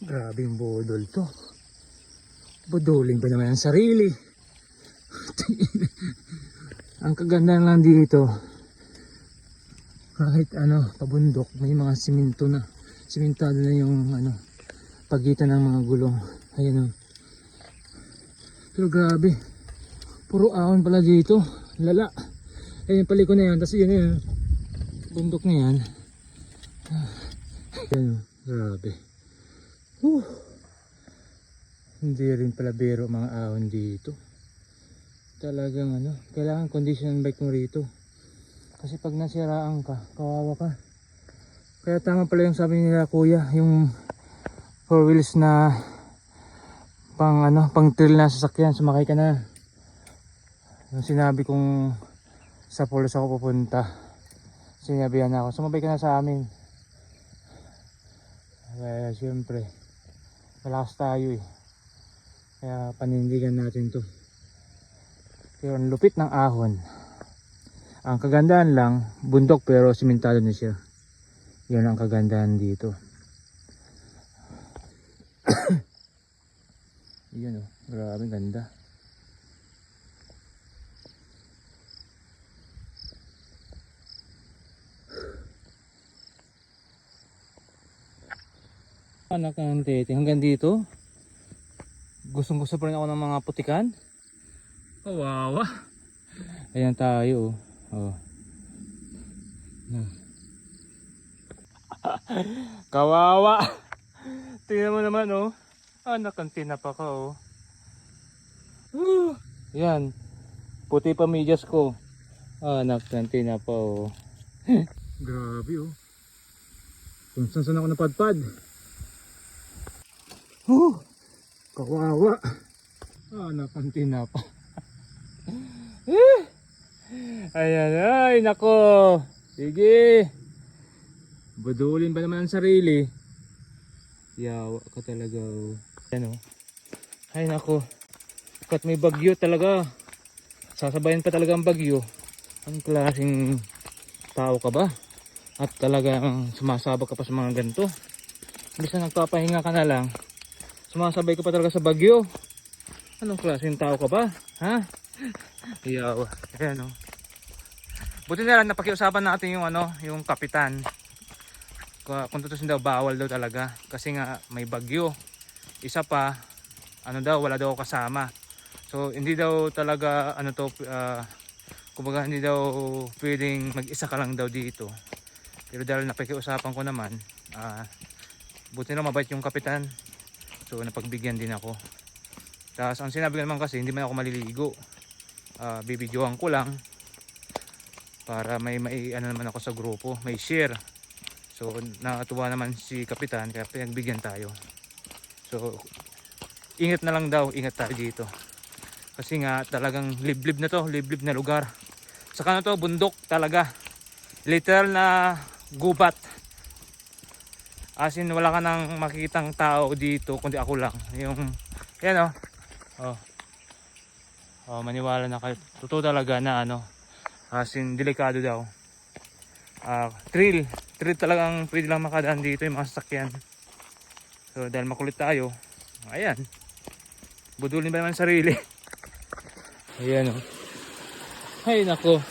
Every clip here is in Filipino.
Grabe yung budol to. Budulin ba naman ang sarili? Ang kaganda lang dito, kahit pabundok, may mga siminto na. Simentado na yung pagitan ng mga gulong. Ayan o. Pero grabe, puro ahon pala dito. Lala. Ayan yung paliko na yan. Tapos yun, bundok na yan. Ayan o, grabe. Hindi rin pala biro mga ahon dito. Talagang kailangan condition bike mo rito. Kasi pag nasiraan ka, kawawa ka. Kaya tama pala yung sabi nila kuya, yung 4 wheels na pang trail na sasakyan, sumakay ka na. Yung sinabi kong sa Polos ako pupunta, sinabihan ako, sumabay ka na sa amin. Kaya siyempre, malakas tayo eh. Kaya panindigan natin to. Pero ang lupit ng ahon. Ang kagandahan lang, bundok pero simentado na siya. Yan ang kagandahan dito. Yan grabe ganda. Anak ng tete, hanggang dito. Gustong gusto pa rin ako ng mga putikan. Kawawa. Ayan tayo oh. Kawawa. Tingnan mo naman anak ang tinapa ka Yan. Puti pa medyas ko. Anak ng tinapa Grabe kung saan ako napadpad. Kawawa. Anak ang tinapa. Ayan, ay nako. Sige. Budulin ba naman ang sarili? Yawa ka talaga Ayan ay nako. Kat may bagyo talaga. Sasabayan pa talaga ang bagyo. Ang klaseng tao ka ba? At talagang sumasabak ka pa sa mga ganito. Imbis na nagpapahinga ka na lang, sumasabay ka pa talaga sa bagyo. Anong klaseng tao ka ba? Ha? Yawa. Ayan Buti na lang napakiusapan natin yung kapitan. Kung tutusin daw, bawal daw talaga. Kasi nga may bagyo. Isa pa, wala daw kasama. So hindi daw talaga kumbaga hindi daw pwedeng mag-isa ka lang daw dito. Pero dahil napakiusapan ko naman, buti na mabait yung kapitan. So napagbigyan din ako. Tapos ang sinabi ko naman kasi, hindi man ako maliligo. Bibidyohan ko lang para may naman ako sa grupo, may share. So nakatuwa naman si kapitan, kaya pinagbigyan tayo. So ingat na lang daw, ingat tayo dito. Kasi nga talagang liblib na to, liblib na lugar. Saka to, bundok talaga. Literal na gubat. As in wala ka nang makikitang tao dito kundi ako lang. Yung yan maniwala na kayo. Totoo talaga na as in delikado daw. Trail talagang pwede lang makadaan dito yung mga sasakyan. So dahil makulit tayo, ayan, budulin ba naman sarili. Ayan ay nako,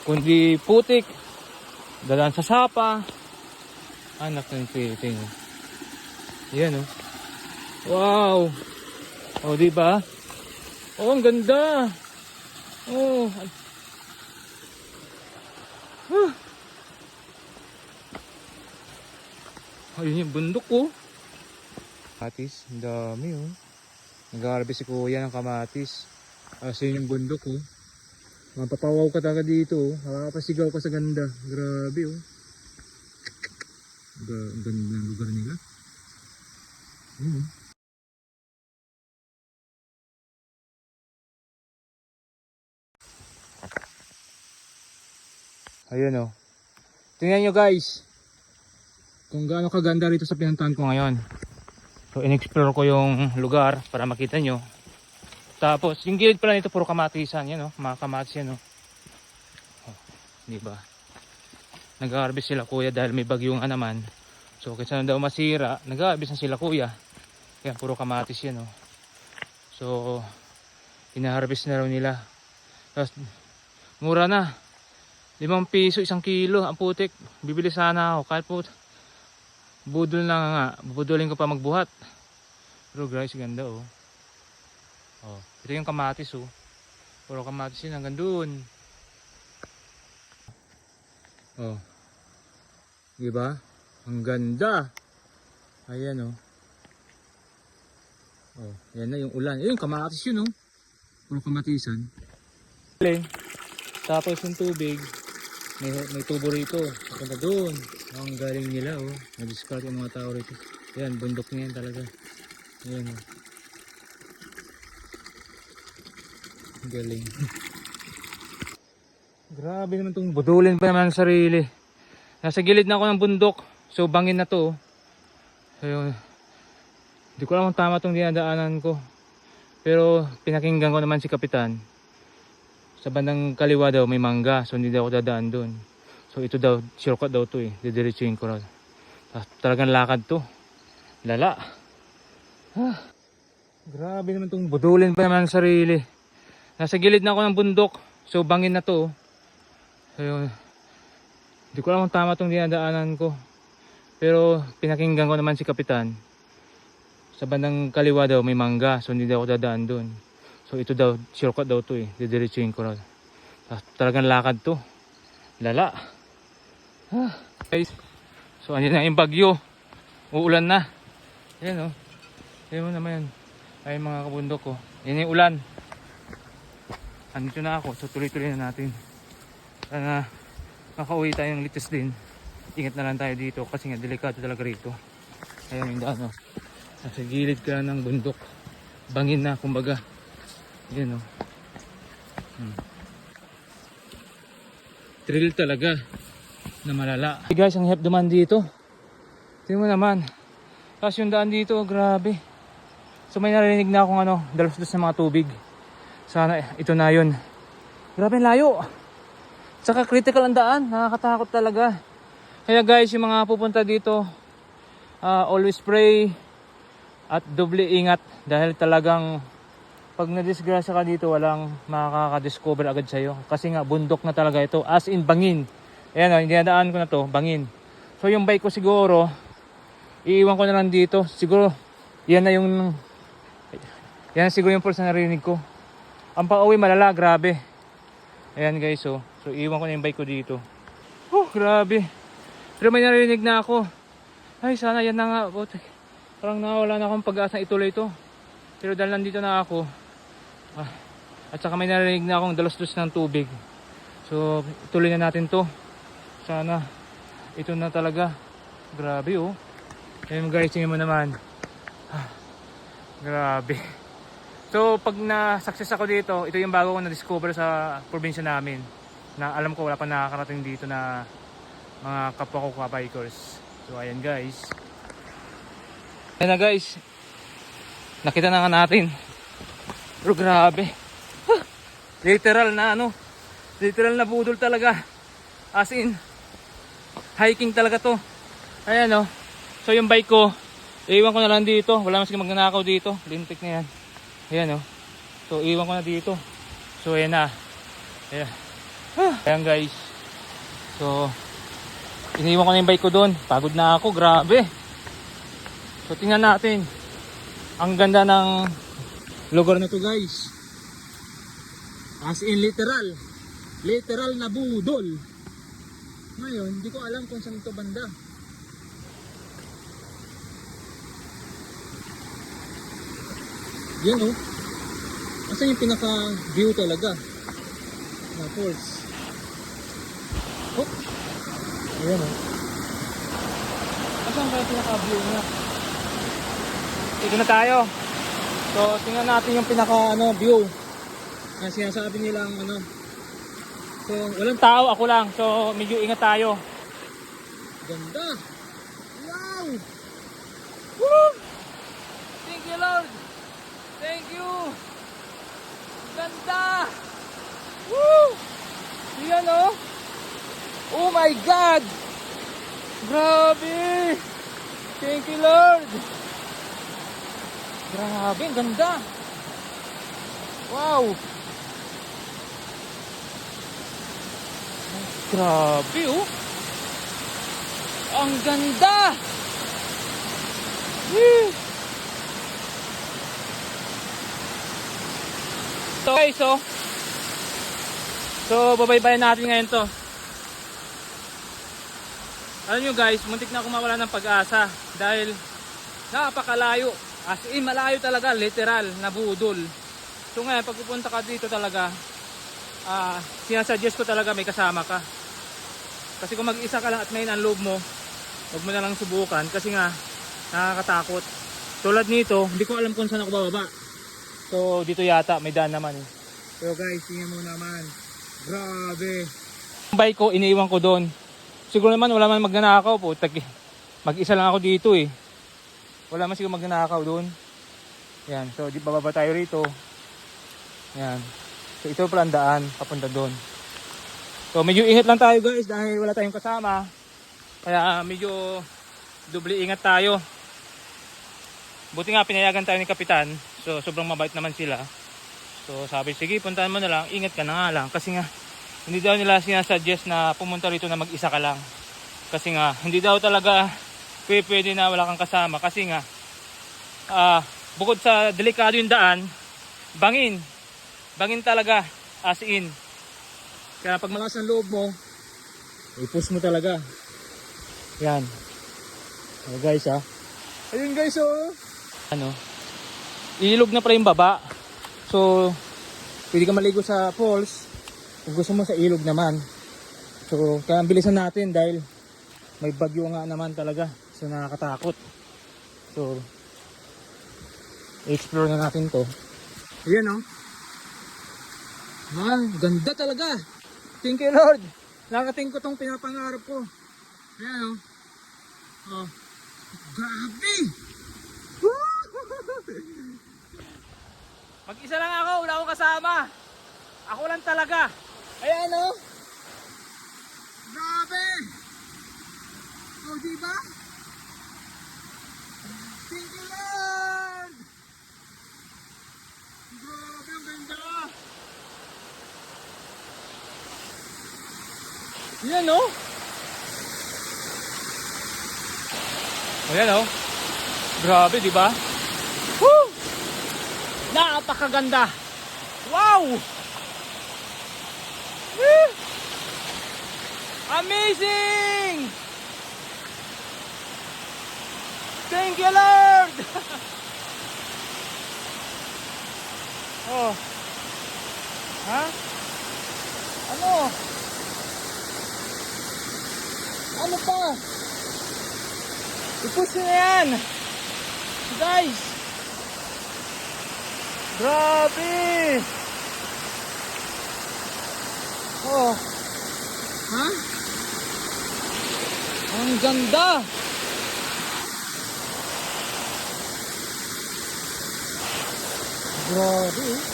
kundi putik dalan sa sapa. Anak ng piting. Ayan wow. Diba? Ang ganda. Ayun yung bundok kamatis, ang dami nag-aarbe si kuya ng kamatis. Yun yung bundok mapapawaw ka talaga dito makakapasigaw ka sa ganda. Grabe ang ganda ng lugar nila. Ayun tingnan nyo guys kung gaano kaganda rito sa pinuntahan ko ngayon. So in-explore ko yung lugar para makita nyo. Tapos yung gilid pala nito puro kamatisan yan mga kamatis yan diba? Nag-harvest sila kuya dahil may bagyo nga naman. So kaysa na daw masira, nag-aabis na sila kuya. Yan, puro kamatis yan oh. So inaharvest na raw nila. Tapos mura na. 5 piso 1 kilo ang putik. Bibili sana ako kahit po budol na nga. Bubudulin ko pa magbuhat. Pero guys, ganda oh. Oh, ito yung kamatis oh. Puro kamatis yun hanggang dun. Oh. Diba? Ang ganda. Ayan oh. Oh, yan na yung ulan. Ayun, kamatis yun oh. Puro kamatisan. Tapos yung tubig, may tubo rito. Papunta doon. Ang galing nila oh. Na-discard yung mga tao rito. Ayan, bundok na yan talaga. Ayan oh. Galing. Grabe naman itong budulin pa naman ang sarili. Nasa gilid na ako ng bundok. So bangin na to. So, hindi ko alam kung tama itong dinadaanan ko. Pero pinakinggan ko naman si Kapitan. Sa bandang kaliwa daw may mangga. So hindi daw ako dadaan doon. So ito daw, shortcut daw to eh. Didiretsuhin ko raw. Talagang lakad to. Lala. Grabe naman itong budulin pa naman ang sarili. Nasa gilid na ako ng bundok. So bangin na to. So, hindi ko alam kung tama itong dinadaanan ko. Pero pinakinggan ko naman si Kapitan. Sa bandang kaliwa daw may mangga. So hindi daw ako dadaan doon. So ito daw, shortcut daw to eh. Didiretsuhin ko raw. Talagang lakad to. Lala. Guys. So andyan na yung bagyo. Uulan na. Ayan oh. Ayan mo naman. Ay mga kabundok ko. Yan yung ulan. Andito na ako. So tuloy-tuloy na natin. Sana makauwi tayong litis din. Ingat na lang tayo dito. Kasi nga delikado talaga rito. Ayan yung daan oh. Nasa gilid ka ng bundok. Bangin na kumbaga. Ayan oh. Thrill talaga. Na malala. Hey guys, ang hirap duman dito. Tingnan mo naman. Tapos yung daan dito, grabe. So may narinig na akong dalos-dos na mga tubig. Sana ito na yun. Grabe layo. Tsaka critical ang daan. Nakakatakot talaga. Kaya guys, yung mga pupunta dito, always pray at doble ingat. Dahil talagang pag nadisgrasya ka dito, walang makaka-discover agad sa'yo. Kasi nga bundok na talaga ito. As in bangin. Ayan o, yung dinadaan ko na to, bangin. So yung bike ko siguro, iiwan ko na lang dito. Siguro, yan siguro yung pulse na narinig ko. Ang pang-uwi malala, grabe. Ayan guys, oh. So iwan ko na yung bike ko dito. Oh, grabe. Pero may narinig na ako. Ay, sana yan na nga. Parang nawala na akong pag-asa ituloy ito. Pero dahil nandito na ako, at saka may narinig na akong dalos-dos ng tubig. So, tuloy na natin to. Sana, ito na talaga. Grabe oh. Ayun guys, tingnan mo naman. Grabe. So pag na-success ako dito, ito yung bago ko na-discover sa probinsya namin. Na alam ko wala pa nakakarating dito na mga kapwa ko ka-bikers. So ayan guys. Ayan na guys. Nakita na nga natin. Pero grabe. Literal na literal na budol talaga. As in, hiking talaga to. Ayan oh. So yung bike ko, iwan ko na lang dito. Wala maski magnanakaw dito. Lintik na yan. Ayan oh. So iwan ko na dito. So ayan na. Ayan. Ayan guys. So iniwan ko na yung bike ko doon. Pagod na ako. Grabe. So tingnan natin. Ang ganda ng lugar na to guys. As in literal. Literal na budol. Ngayon, hindi ko alam kung saan ito banda. Yan oh. Asan yung pinaka view talaga na falls? Oh. Ayan oh. Asan kaya pinaka view niya? Dito na tayo. So tingnan natin yung pinaka view. Na sinasabi nilang So walang tao, ako lang. So medyo ingat tayo. Ganda. Wow. Woo! Thank you Lord. Thank you. Ganda. Woo! Yan oh. Oh my God. Grabe. Thank you, Lord. Grabe, ang ganda. Wow. Grabe, oh. Ang ganda. Woo. So guys, so babaybayin natin ngayon to. Alam nyo guys, muntik na akong mawala ng pag-asa dahil napakalayo. As in, malayo talaga, literal na budol. So ngayon, pag pupunta ka dito talaga, sinasuggest ko talaga may kasama ka. Kasi kung mag-isa ka lang at may nanloob mo, huwag mo na lang subukan kasi nga nakakatakot. Tulad nito, hindi ko alam kung saan ako bababa. So dito yata may daan naman eh. So guys, tingnan mo naman. Grabe. Yung bike ko, iniiwan ko doon. Siguro naman wala man magnanakaw po. Mag-isa lang ako dito eh. Wala man siguro magnanakaw doon. Yan, so di bababa tayo rito. Yan. So ito pala ang daan papunta doon. So medyo ingat lang tayo guys dahil wala tayong kasama. Kaya medyo doble ingat tayo. Buti nga pinayagan tayo ni Kapitan. So sobrang mabait naman sila. So sabi sige puntahan mo na lang. Ingat ka na nga lang. Kasi nga hindi daw nila sinasuggest na pumunta rito na mag-isa ka lang. Kasi nga hindi daw talaga pwede na wala kang kasama. Kasi nga bukod sa delikado yung daan, bangin talaga as in. Kaya pag malakas ang loob mo, i-push mo talaga. Yan. Oh guys ayun guys ilog na pala yung baba. So pwede ka maligo sa falls kung gusto mo sa ilog naman. So kaya bilisan natin dahil may bagyo nga naman talaga. So nakakatakot. So explore na natin to. Ayan ganda talaga. Thank you Lord. Nakating ko tong pinapangarap ko. Ayan grabe. Mag-isa lang ako, wala akong kasama. Ako lang talaga. Ayan grabe. Diba? Thank you Lord. Grabe, ang ganda. Yan ayan grabe diba? Woo! Napakaganda. Wow! Woo! Amazing! Thank you Lord! Ano pa? I-push nyo na yan guys. Grabe. Ang ganda. Grabe.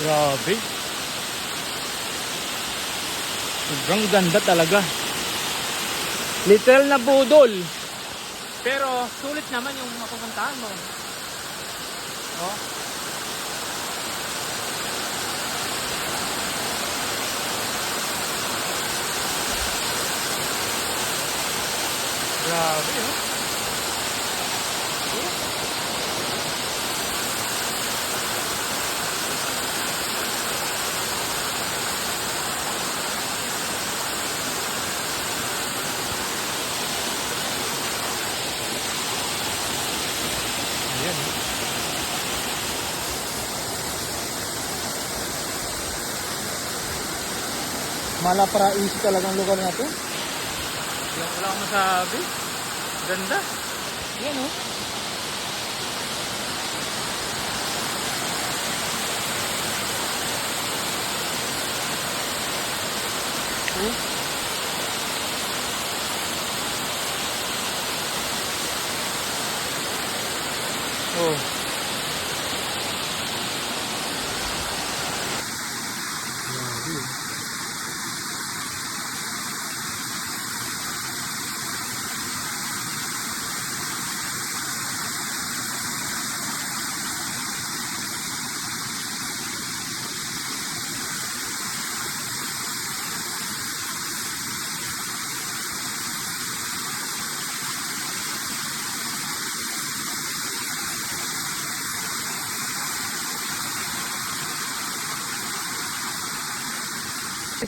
Grabe. Sobrang ganda talaga. Literal na budol. Pero sulit naman yung mapupuntahan mo. Grabe Malaparaiso talagang lugar na to. Wala akong masabi. Ganda. Yan Oh. Grabe.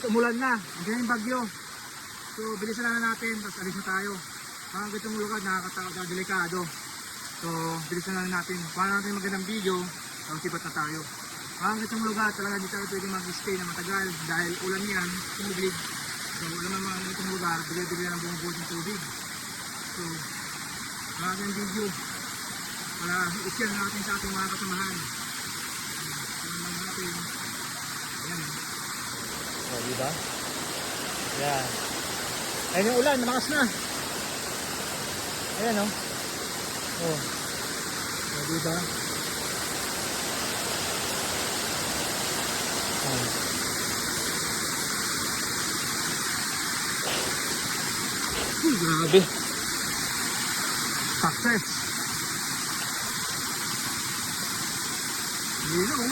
Umulan na, nandiyan yung bagyo. So bilisan na natin, tapos alis na tayo. Parang ganitong lugar nakakatakot, delikado. So bilisan na natin, para natin magandang video, tapos sipat na tayo. Parang ganitong lugar talaga hindi tayo pwede mag-stay na matagal dahil ulan yan, tubig. So alam mo mga ganitong lugar, bigay-bigay na bumubuhos ng tubig. So parang ganitong video, para i-share natin sa ating mga kasamahan. Tingnan natin. Ayan. O, diba? Ayan. Ayan yung ulan, malakas na. Ayan o. O, diba? Ayan. Grabe. Success. Hindi na o.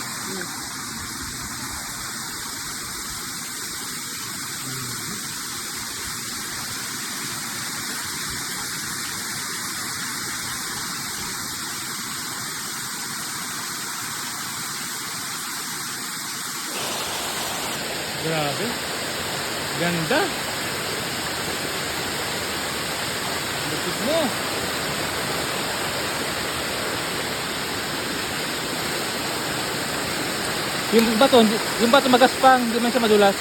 Grabe. Ganda. Lupit mo. Yung bato magaspang, hindi man siya madulas.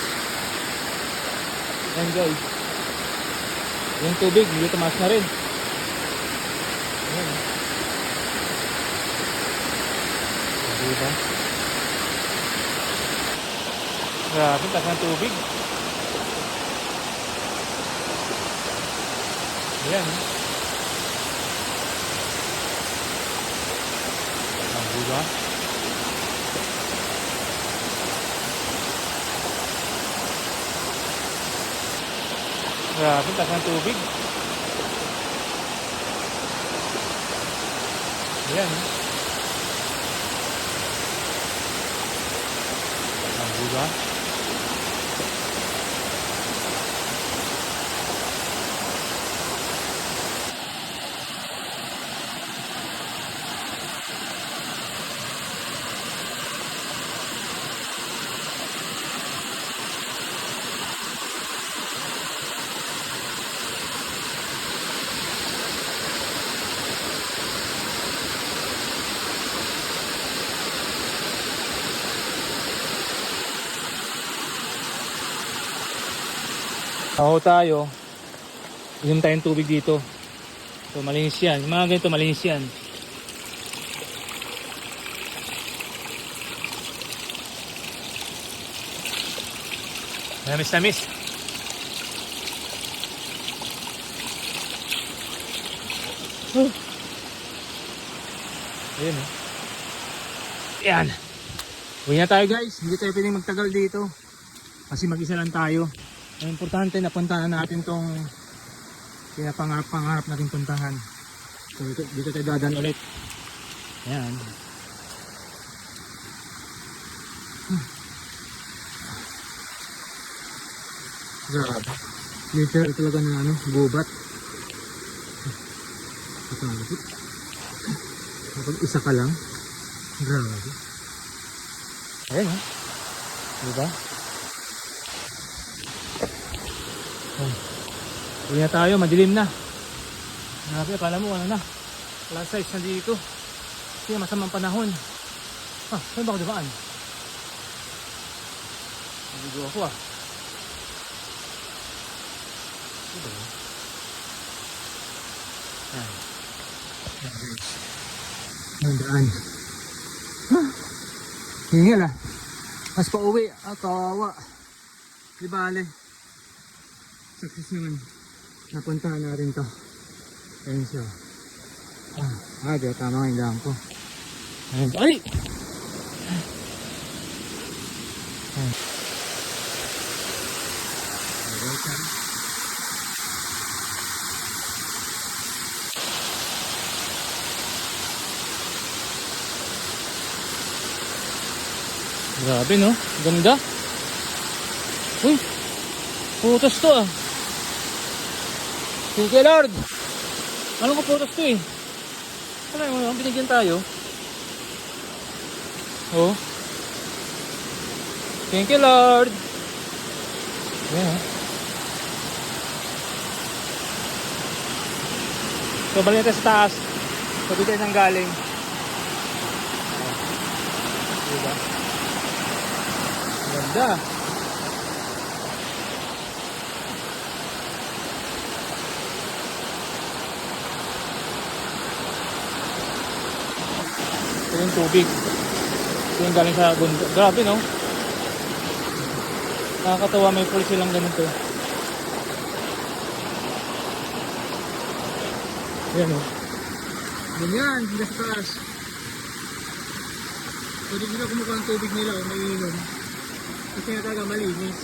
Ayan guys. Yung tubig, hindi tumaas na rin. Ayan. Diba? Grabe, taas ng tubig. Ayan. Diba? Grabe, taas ng tubig. Ayan. Diba? Ako tayo, inom tayong tubig dito. So malinis yan, yung mga ganito malinis yan. Namis. Ayan o. Ayan. Uwi na tayo guys, hindi tayo pwedeng magtagal dito. Kasi mag-isa lang tayo. Ang importante na puntahan natin tong pinapangarap natin puntahan. So dito tayo dadaan ulit. Ayan. Grabe. Dito talaga na ano, gubat. Kapag isa ka lang. Grabe. Ayan ha. Diba? Uwi na tayo, madilim na. Grabe, akala mo ano na. Plus size na dito. Kasi masamang panahon. Saan ba ako dumaan? Naligo ako Diba? Ayan. Ang daan. Hingal Mas pa uwi. Kawawa. Di bale. Success naman. Napuntahan natin to. Ayun siya. Tama nga yung daan ko. Ay! Grabe no, ganda. Uy, putas to ah. Thank you Lord. Alam ko putas to eh. Ano yung binigyan tayo? Oh. Thank you Lord. Yan ah. So balik natin sa taas. So dito nang galing. Diba? Ganda. Ito yung tubig. Ito yung galing sa bundok. Grabe no? Nakakatawa, may pool silang ganito. Ayan o. Ganyan, hindi sa taas. Pwede sila kumukuha ng tubig nila o maiinom. Kasi nga talaga malinis.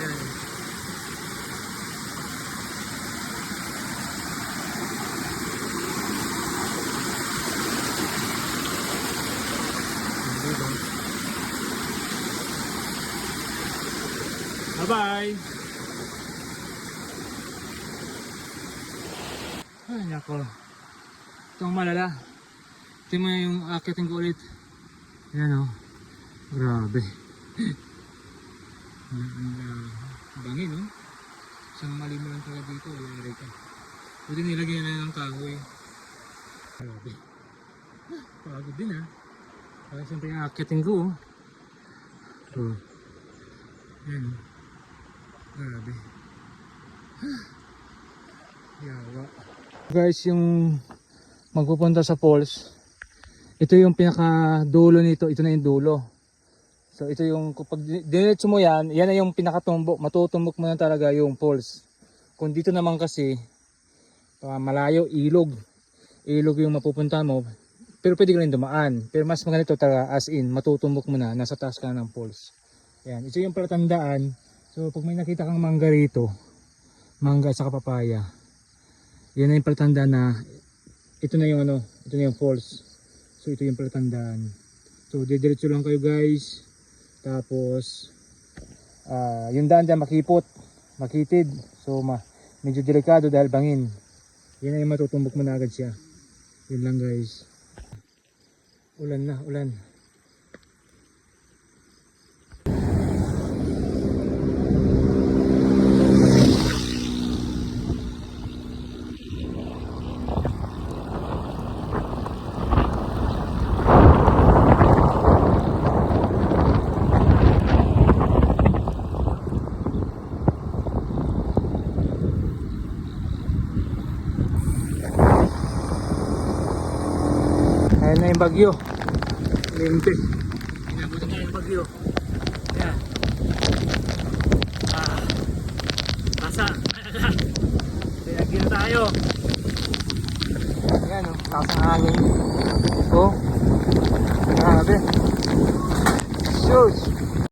Ayan. Bye-bye! Ay, nako. Itong malala. Ito mo yung akitin ko ulit. Ayan o. Grabe. Bangin o. Isang mali mo lang talaga dito. Lalari ka. Pwede nilagyan na ng kahoy. Grabe. Pagod din ha. Kaya siyempre yung akitin ko o. So. Ayan o. Grabe. Yawa. Guys, yung magpupunta sa falls, ito yung pinaka dulo nito. Ito na yung dulo. So ito yung kapag diretso mo yan, yan na yung pinakatumbok. Matutumbok mo na talaga yung falls. Kung dito naman kasi malayo, ilog. Ilog yung mapupunta mo. Pero pwede ka rin dumaan. Pero mas maganda ito talaga as in, matutumbok mo na, nasa taas ka ng falls. Yan, ito yung palatandaan. So pag may nakita kang mangga rito, mangga sa papaya, yan na yung palatandaan na ito na yung ano, ito na yung falls. So ito yung palatandaan. So didiretso lang kayo guys. Tapos yung daan dyan makipot, makitid. So medyo delikado dahil bangin. Yan na yung matutumbok mo na agad siya. Yun lang guys. Ulan na, ulan. Ayan na yung bagyo. Lente. Inabutan na yung bagyo. Ayan. Basa. Pinagin na tayo. Ayan o. Takas ang hangin. Oh. Grabe. Shoot.